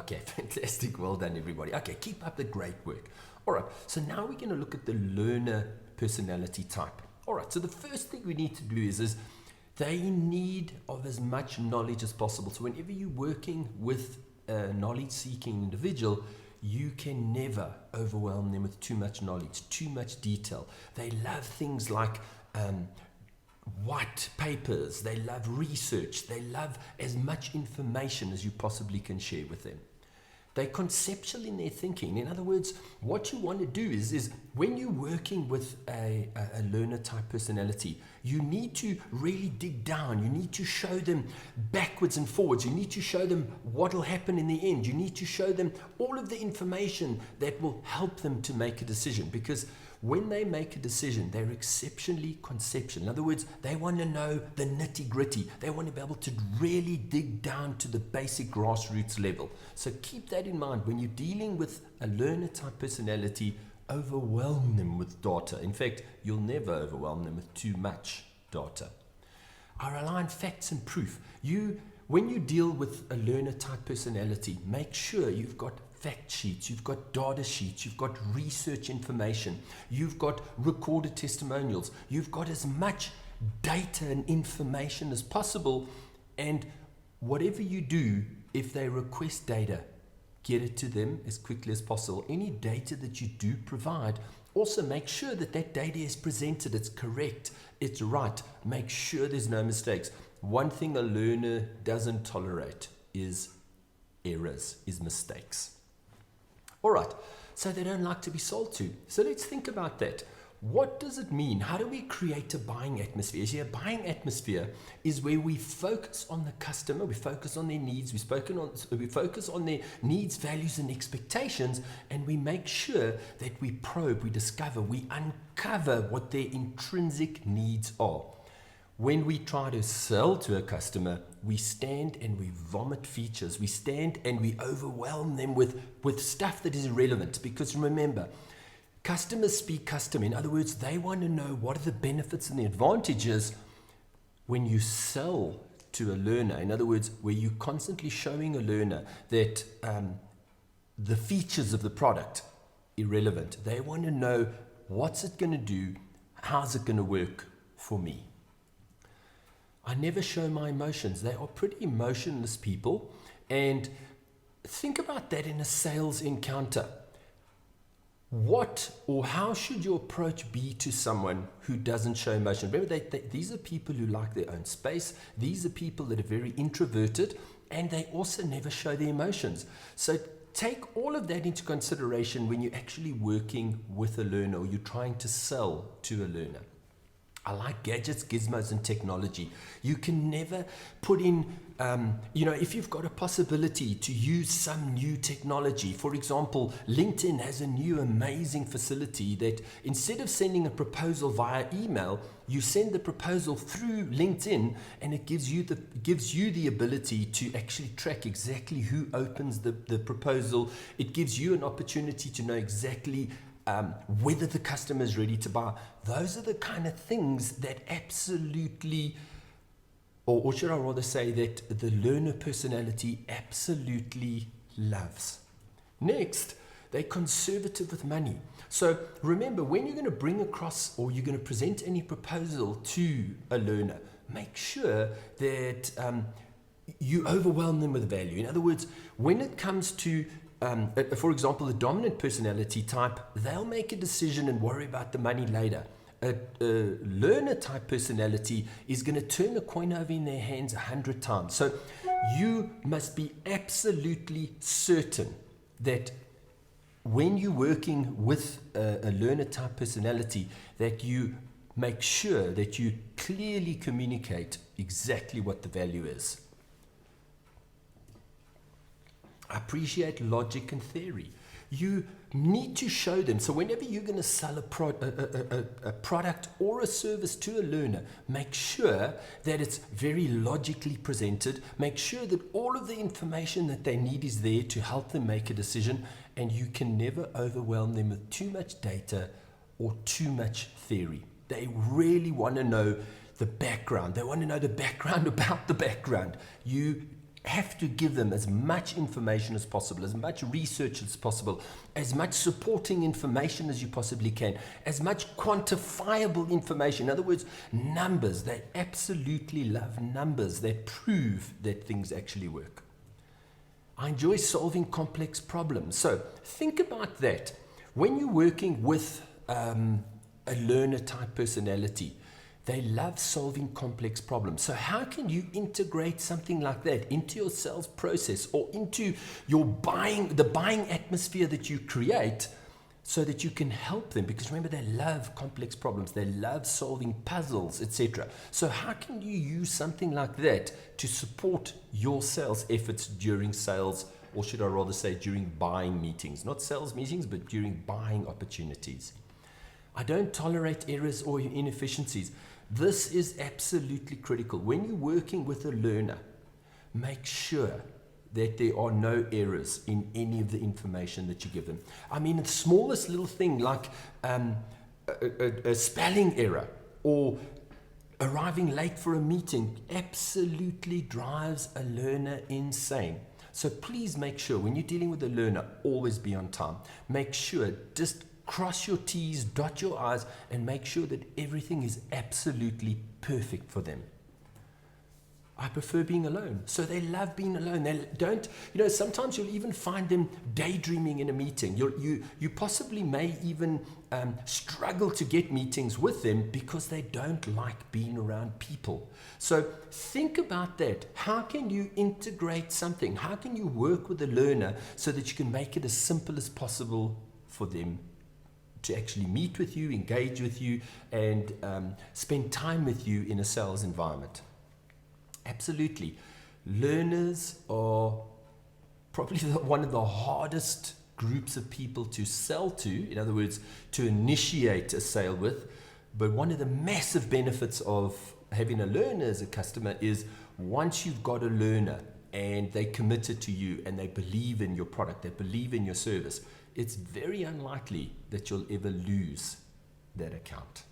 Okay, fantastic. Well done, everybody. Okay, keep up the great work. All right, so now we're going to look at the learner personality type. All right, so the first thing we need to do is they need of as much knowledge as possible. So whenever you're working with a knowledge-seeking individual, you can never overwhelm them with too much knowledge, too much detail. They love things like white papers, they love research, they love as much information as you possibly can share with them. They're conceptual in their thinking. In other words, what you want to do is when you're working with a learner type personality, you need to really dig down. You need to show them backwards and forwards. You need to show them what will happen in the end. You need to show them all of the information that will help them to make a decision, because when they make a decision, they're exceptionally conceptual. In other words, they want to know the nitty-gritty. They want to be able to really dig down to the basic grassroots level. So keep that in mind. When you're dealing with a learner-type personality, overwhelm them with data. In fact, you'll never overwhelm them with too much data. I rely on facts and proof. When you deal with a learner-type personality, make sure you've got fact sheets, you've got data sheets, you've got research information, you've got recorded testimonials, you've got as much data and information as possible. And whatever you do, if they request data, get it to them as quickly as possible. Any data that you do provide, also make sure that that data is presented, it's correct, it's right. Make sure there's no mistakes. One thing a learner doesn't tolerate is errors, is mistakes. All right, so they don't like to be sold to. So let's think about that. What does it mean? How do we create a buying atmosphere? See, a buying atmosphere is where we focus on the customer, we focus on their needs, we focus on their needs, values, and expectations, and we make sure that we probe, we discover, we uncover what their intrinsic needs are. When we try to sell to a customer, we stand and we vomit features. We stand and we overwhelm them with stuff that is irrelevant. Because remember, customers speak custom. In other words, they want to know what are the benefits and the advantages. When you sell to a learner, in other words, where you're constantly showing a learner that the features of the product irrelevant. They want to know what's it going to do, how's it going to work for me. I never show my emotions. They are pretty emotionless people. And think about that in a sales encounter. What or how should your approach be to someone who doesn't show emotion? Remember, these are people who like their own space. These are people that are very introverted, and they also never show their emotions. So take all of that into consideration when you're actually working with a learner or you're trying to sell to a learner. I like gadgets, gizmos, and technology. You can never put in, if you've got a possibility to use some new technology. For example, LinkedIn has a new amazing facility that instead of sending a proposal via email, you send the proposal through LinkedIn, and it gives you the ability to actually track exactly who opens the proposal. It gives you an opportunity to know exactly whether the customer is ready to buy. Those are the kind of things that absolutely, or should I rather say that the learner personality absolutely loves. Next, they're conservative with money. So remember, when you're going to bring across or you're going to present any proposal to a learner, make sure that you overwhelm them with value. In other words, when it comes to for example, the dominant personality type, they'll make a decision and worry about the money later. A learner type personality is going to turn a coin over in their hands 100 times. So you must be absolutely certain that when you're working with a learner type personality, that you make sure that you clearly communicate exactly what the value is. Appreciate logic and theory. You need to show them. So whenever you're going to sell a product or a service to a learner, make sure that it's very logically presented. Make sure that all of the information that they need is there to help them make a decision. And you can never overwhelm them with too much data or too much theory. They really want to know the background. They want to know the background about the background. You have to give them as much information as possible, as much research as possible, as much supporting information as you possibly can, as much quantifiable information. In other words, numbers. They absolutely love numbers that prove that things actually work. I enjoy solving complex problems. So think about that. When you're working with a learner type personality, they love solving complex problems. So how can you integrate something like that into your sales process or into your the buying atmosphere that you create so that you can help them? Because remember, they love complex problems. They love solving puzzles, etc. So how can you use something like that to support your sales efforts during sales, or should I rather say during buying meetings? Not sales meetings, but during buying opportunities. I don't tolerate errors or inefficiencies. This is absolutely critical. When you're working with a learner, make sure that there are no errors in any of the information that you give them. I mean, the smallest little thing like a spelling error or arriving late for a meeting absolutely drives a learner insane. So please make sure when you're dealing with a learner, always be on time. Make sure, just cross your T's, dot your I's, and make sure that everything is absolutely perfect for them. I prefer being alone. So they love being alone. They don't, sometimes you'll even find them daydreaming in a meeting. You possibly may even struggle to get meetings with them because they don't like being around people. So think about that. How can you integrate something? How can you work with the learner so that you can make it as simple as possible for them to actually meet with you, engage with you, and spend time with you in a sales environment? Absolutely. Learners are probably one of the hardest groups of people to sell to, in other words, to initiate a sale with. But one of the massive benefits of having a learner as a customer is once you've got a learner and they committed to you and they believe in your product, they believe in your service, it's very unlikely that you'll ever lose that account.